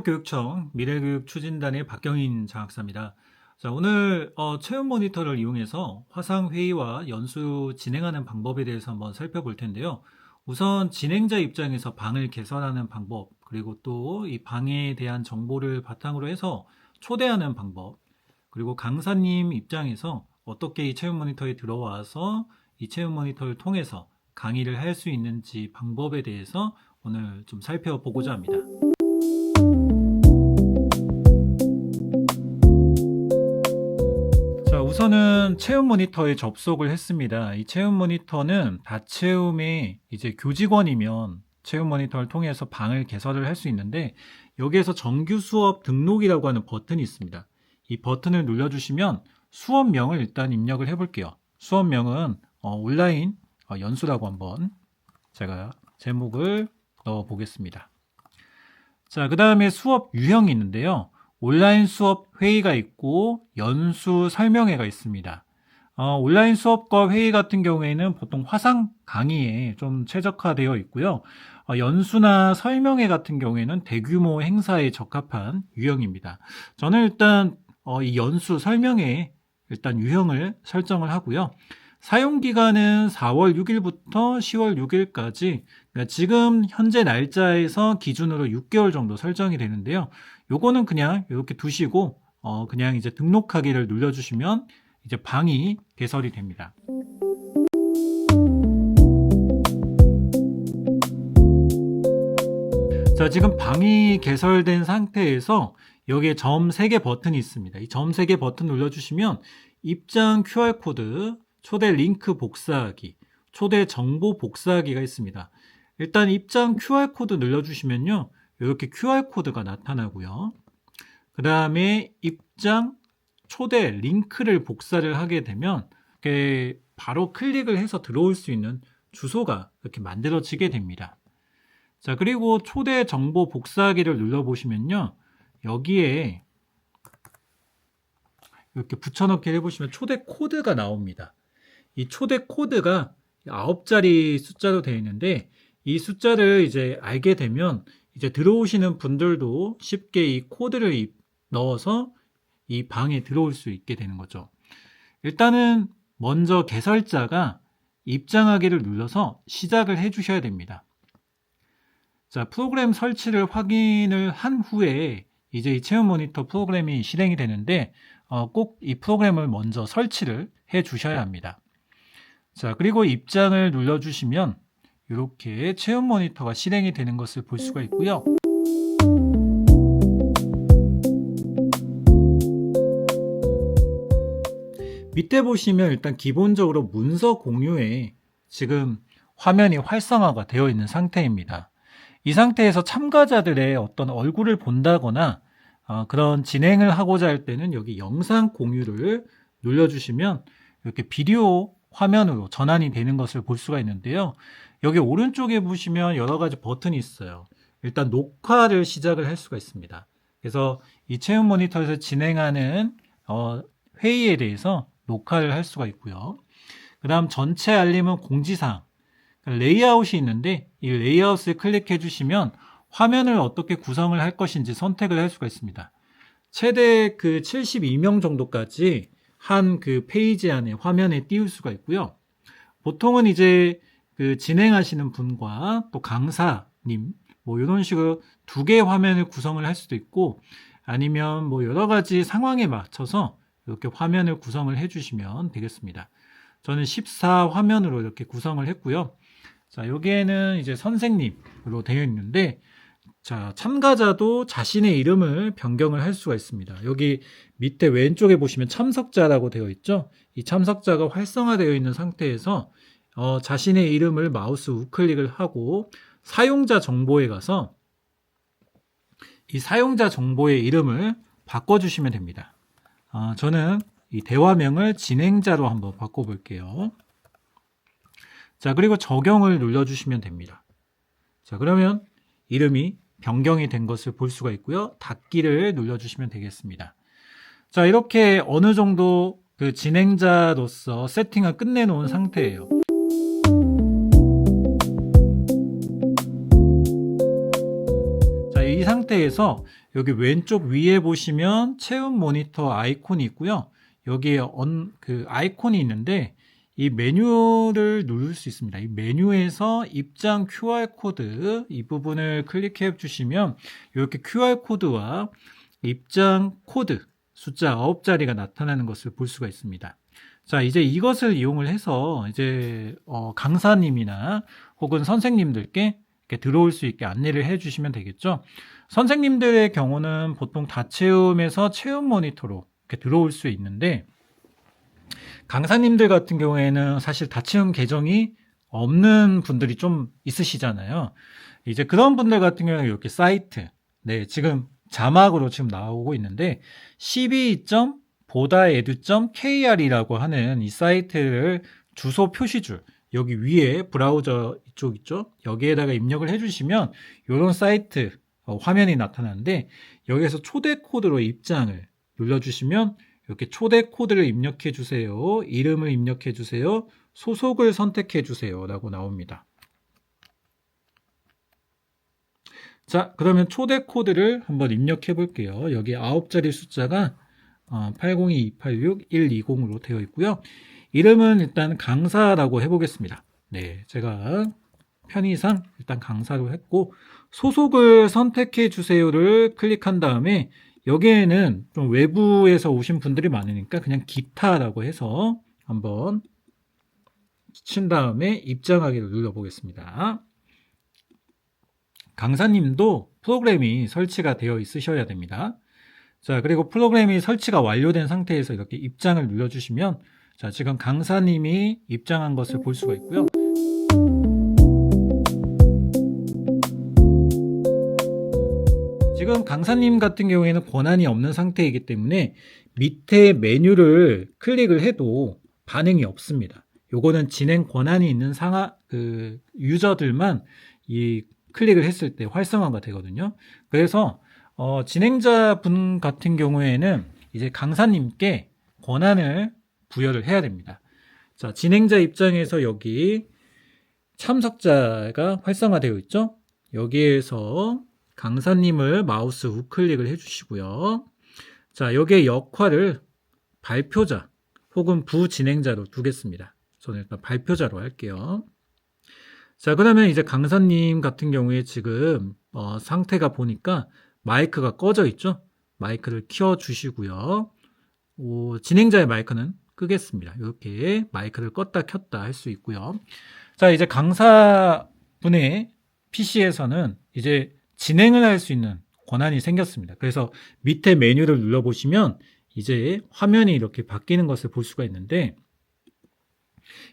한국교육청 미래교육 추진단의 박경인 장학사입니다. 자, 오늘 체험 모니터를 이용해서 화상 회의와 연수 진행하는 방법에 대해서 한번 살펴볼 텐데요. 우선 진행자 입장에서 방을 개설하는 방법, 그리고 또 이 방에 대한 정보를 바탕으로 해서 초대하는 방법, 그리고 강사님 입장에서 어떻게 이 체험 모니터에 들어와서 이 체험 모니터를 통해서 강의를 할 수 있는지 방법에 대해서 오늘 좀 살펴보고자 합니다. 자, 우선은 체험 모니터에 접속을 했습니다. 이 체험 모니터는 다체움의 이제 교직원이면 체험 모니터를 통해서 방을 개설을 할 수 있는데, 여기에서 정규 수업 등록이라고 하는 버튼이 있습니다. 이 버튼을 눌러주시면 수업명을 일단 입력을 해볼게요. 수업명은 온라인 연수라고 한번 제가 제목을 넣어 보겠습니다. 자, 그 다음에 수업 유형이 있는데요. 온라인 수업 회의가 있고 연수 설명회가 있습니다. 온라인 수업과 회의 같은 경우에는 보통 화상 강의에 좀 최적화되어 있고요. 연수나 설명회 같은 경우에는 대규모 행사에 적합한 유형입니다. 저는 일단 이 연수 설명회 일단 유형을 설정을 하고요. 사용기간은 4월 6일부터 10월 6일까지, 그러니까 지금 현재 날짜에서 기준으로 6개월 정도 설정이 되는데요. 요거는 그냥 이렇게 두시고 그냥 이제 등록하기를 눌러주시면 이제 방이 개설이 됩니다. 자, 지금 방이 개설된 상태에서 여기에 점 3개 버튼이 있습니다. 이 점 3개 버튼 눌러주시면 입장 QR코드, 초대 링크 복사하기, 초대 정보 복사하기가 있습니다. 일단 입장 QR코드 눌러주시면요, 이렇게 QR코드가 나타나고요. 그 다음에 입장 초대 링크를 복사를 하게 되면 이렇게 바로 클릭을 해서 들어올 수 있는 주소가 이렇게 만들어지게 됩니다. 자, 그리고 초대 정보 복사하기를 눌러보시면요, 여기에 이렇게 붙여넣기 해보시면 초대 코드가 나옵니다. 이 초대 코드가 9자리 숫자로 되어 있는데, 이 숫자를 이제 알게 되면 이제 들어오시는 분들도 쉽게 이 코드를 넣어서 이 방에 들어올 수 있게 되는 거죠. 일단은 먼저 개설자가 입장하기를 눌러서 시작을 해 주셔야 됩니다. 자, 프로그램 설치를 확인을 한 후에 이제 이 체험 모니터 프로그램이 실행이 되는데, 꼭 이 프로그램을 먼저 설치를 해 주셔야 합니다. 자, 그리고 입장을 눌러주시면 이렇게 체험 모니터가 실행이 되는 것을 볼 수가 있고요. 밑에 보시면 일단 기본적으로 문서 공유에 지금 화면이 활성화가 되어 있는 상태입니다. 이 상태에서 참가자들의 어떤 얼굴을 본다거나 그런 진행을 하고자 할 때는 여기 영상 공유를 눌러주시면 이렇게 비디오 화면으로 전환이 되는 것을 볼 수가 있는데요. 여기 오른쪽에 보시면 여러 가지 버튼이 있어요. 일단 녹화를 시작을 할 수가 있습니다. 그래서 이 체험 모니터에서 진행하는 회의에 대해서 녹화를 할 수가 있고요. 그 다음 전체 알림은 공지사항, 레이아웃이 있는데 이 레이아웃을 클릭해 주시면 화면을 어떻게 구성을 할 것인지 선택을 할 수가 있습니다. 최대 그 72명 정도까지 한 그 페이지 안에 화면에 띄울 수가 있고요. 보통은 이제 그 진행하시는 분과 또 강사님 뭐 이런 식으로 2개의 화면을 구성을 할 수도 있고, 아니면 뭐 여러 가지 상황에 맞춰서 이렇게 화면을 구성을 해 주시면 되겠습니다. 저는 14화면으로 이렇게 구성을 했고요. 자, 여기에는 이제 선생님으로 되어 있는데, 자, 참가자도 자신의 이름을 변경을 할 수가 있습니다. 여기 밑에 왼쪽에 보시면 참석자라고 되어 있죠. 이 참석자가 활성화되어 있는 상태에서 자신의 이름을 마우스 우클릭을 하고 사용자 정보에 가서 이 사용자 정보의 이름을 바꿔주시면 됩니다. 저는 이 대화명을 진행자로 한번 바꿔볼게요. 자, 그리고 적용을 눌러주시면 됩니다. 자, 그러면 이름이 변경이 된 것을 볼 수가 있고요. 닫기를 눌러주시면 되겠습니다. 자, 이렇게 어느 정도 그 진행자로서 세팅을 끝내놓은 상태예요. 자, 이 상태 상태에서 여기 왼쪽 위에 보시면 체험 모니터 아이콘이 있고요. 여기에 그 아이콘이 있는데 이 메뉴를 누를 수 있습니다. 이 메뉴에서 입장 QR코드 이 부분을 클릭해 주시면 이렇게 QR코드와 입장 코드 숫자 9자리가 나타나는 것을 볼 수가 있습니다. 자, 이제 이것을 이용을 해서 이제 강사님이나 혹은 선생님들께 이렇게 들어올 수 있게 안내를 해 주시면 되겠죠. 선생님들의 경우는 보통 다채움에서 체험 모니터로 이렇게 들어올 수 있는데 강사님들 같은 경우에는 사실 다채움 계정이 없는 분들이 좀 있으시잖아요. 이제 그런 분들 같은 경우는 이렇게 사이트, 네, 지금 자막으로 지금 나오고 있는데 12.bodaedu.kr이라고 하는 이 사이트를 주소 표시줄 여기 위에 브라우저 이쪽 있죠? 여기에다가 입력을 해주시면 이런 사이트 화면이 나타나는데 여기에서 초대 코드로 입장을 눌러주시면 이렇게 초대 코드를 입력해 주세요. 이름을 입력해 주세요. 소속을 선택해 주세요. 라고 나옵니다. 자, 그러면 초대 코드를 한번 입력해 볼게요. 여기 9자리 숫자가 802286-120으로 되어 있고요. 이름은 일단 강사라고 해보겠습니다. 네, 제가 편의상 일단 강사로 했고 소속을 선택해 주세요를 클릭한 다음에 여기에는 좀 외부에서 오신 분들이 많으니까 그냥 기타라고 해서 한번 친 다음에 입장하기를 눌러보겠습니다. 강사님도 프로그램이 설치가 되어 있으셔야 됩니다. 자, 그리고 프로그램이 설치가 완료된 상태에서 이렇게 입장을 눌러주시면 자, 지금 강사님이 입장한 것을 볼 수가 있고요. 지금 강사님 같은 경우에는 권한이 없는 상태이기 때문에 밑에 메뉴를 클릭을 해도 반응이 없습니다. 요거는 진행 권한이 있는 유저들만 이 클릭을 했을 때 활성화가 되거든요. 그래서 진행자분 같은 경우에는 이제 강사님께 권한을 부여를 해야 됩니다. 자, 진행자 입장에서 여기 참석자가 활성화되어 있죠? 여기에서 강사님을 마우스 우클릭을 해주시고요. 자, 여기에 역할을 발표자 혹은 부진행자로 두겠습니다. 저는 일단 발표자로 할게요. 자, 그러면 이제 강사님 같은 경우에 지금 상태가 보니까 마이크가 꺼져 있죠? 마이크를 켜주시고요. 진행자의 마이크는 끄겠습니다. 이렇게 마이크를 껐다 켰다 할 수 있고요. 자, 이제 강사분의 PC에서는 이제 진행을 할 수 있는 권한이 생겼습니다. 그래서 밑에 메뉴를 눌러보시면 이제 화면이 이렇게 바뀌는 것을 볼 수가 있는데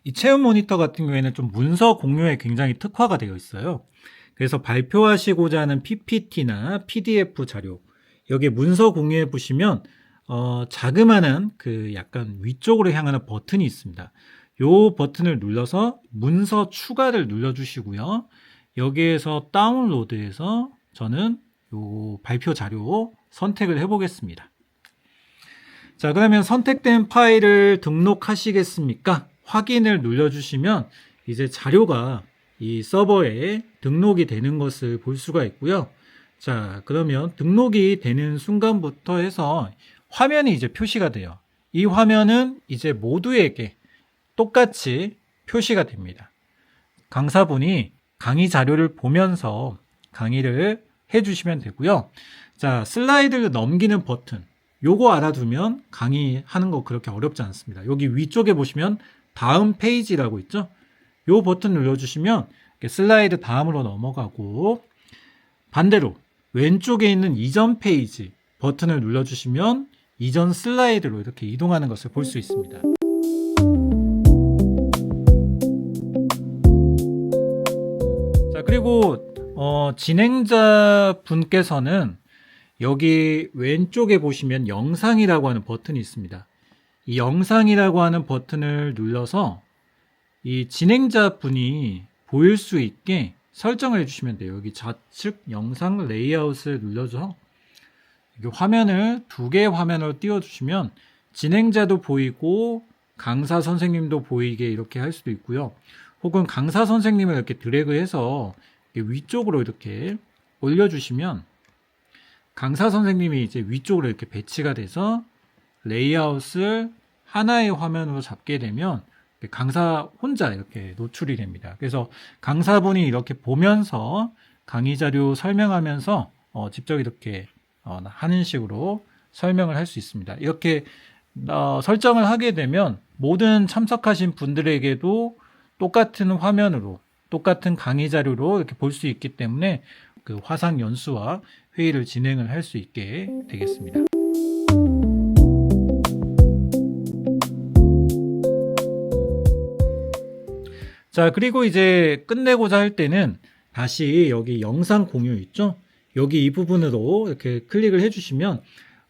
이 체험 모니터 같은 경우에는 좀 문서 공유에 굉장히 특화가 되어 있어요. 그래서 발표하시고자 하는 PPT나 PDF 자료 여기 문서 공유해 보시면 자그마한 그 약간 위쪽으로 향하는 버튼이 있습니다. 이 버튼을 눌러서 문서 추가를 눌러주시고요. 여기에서 다운로드해서 저는 이 발표 자료 선택을 해보겠습니다. 자, 그러면 선택된 파일을 등록하시겠습니까? 확인을 눌러주시면 이제 자료가 이 서버에 등록이 되는 것을 볼 수가 있고요. 자, 그러면 등록이 되는 순간부터 해서 화면이 이제 표시가 돼요. 이 화면은 이제 모두에게 똑같이 표시가 됩니다. 강사분이 강의 자료를 보면서 강의를 해주시면 되고요. 자, 슬라이드를 넘기는 버튼 요거 알아두면 강의하는 거 그렇게 어렵지 않습니다. 여기 위쪽에 보시면 다음 페이지라고 있죠? 요 버튼 눌러주시면 슬라이드 다음으로 넘어가고 반대로 왼쪽에 있는 이전 페이지 버튼을 눌러주시면 이전 슬라이드로 이렇게 이동하는 것을 볼 수 있습니다. 자, 그리고 진행자 분께서는 여기 왼쪽에 보시면 영상이라고 하는 버튼이 있습니다. 이 영상이라고 하는 버튼을 눌러서 이 진행자 분이 보일 수 있게 설정을 해주시면 돼요. 여기 좌측 영상 레이아웃을 눌러서 화면을 두 개의 화면으로 띄워주시면 진행자도 보이고 강사 선생님도 보이게 이렇게 할 수도 있고요. 혹은 강사 선생님을 이렇게 드래그해서 위쪽으로 이렇게 올려주시면 강사 선생님이 이제 위쪽으로 이렇게 배치가 돼서 레이아웃을 하나의 화면으로 잡게 되면 강사 혼자 이렇게 노출이 됩니다. 그래서 강사분이 이렇게 보면서 강의 자료 설명하면서 직접 이렇게 하는 식으로 설명을 할 수 있습니다. 이렇게 설정을 하게 되면 모든 참석하신 분들에게도 똑같은 화면으로 똑같은 강의 자료로 이렇게 볼 수 있기 때문에 그 화상 연수와 회의를 진행을 할 수 있게 되겠습니다. 자, 그리고 이제 끝내고자 할 때는 다시 여기 영상 공유 있죠? 여기 이 부분으로 이렇게 클릭을 해주시면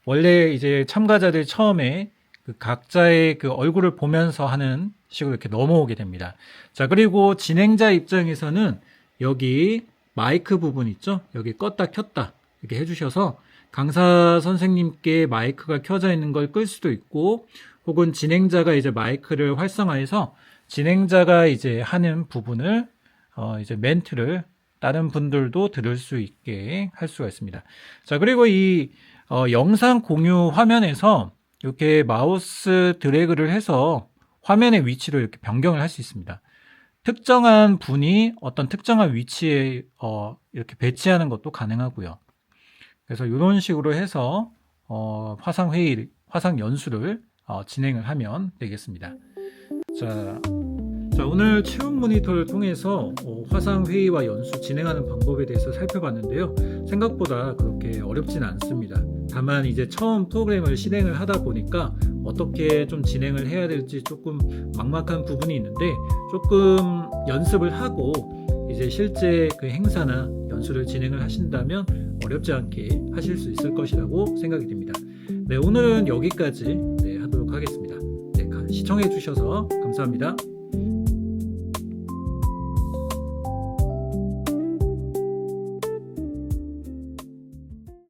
원래 이제 참가자들 처음에 그 각자의 그 얼굴을 보면서 하는 식으로 이렇게 넘어오게 됩니다. 자, 그리고 진행자 입장에서는 여기 마이크 부분 있죠? 여기 껐다 켰다 이렇게 해주셔서 강사 선생님께 마이크가 켜져 있는 걸 끌 수도 있고 혹은 진행자가 이제 마이크를 활성화해서 진행자가 이제 하는 부분을 이제 멘트를 다른 분들도 들을 수 있게 할 수가 있습니다. 자, 그리고 이 영상 공유 화면에서 이렇게 마우스 드래그를 해서 화면의 위치를 이렇게 변경을 할 수 있습니다. 특정한 분이 어떤 특정한 위치에 이렇게 배치하는 것도 가능하고요. 그래서 이런 식으로 해서 화상 회의, 화상 연수를 진행을 하면 되겠습니다. 자, 오늘 체험 모니터를 통해서 화상 회의와 연수 진행하는 방법에 대해서 살펴봤는데요. 생각보다 그렇게 어렵진 않습니다. 다만 이제 처음 프로그램을 실행을 하다 보니까 어떻게 좀 진행을 해야 될지 조금 막막한 부분이 있는데 조금 연습을 하고 이제 실제 그 행사나 연수를 진행을 하신다면 어렵지 않게 하실 수 있을 것이라고 생각이 듭니다. 네, 오늘은 여기까지 하도록 하겠습니다. 네, 시청해 주셔서 감사합니다.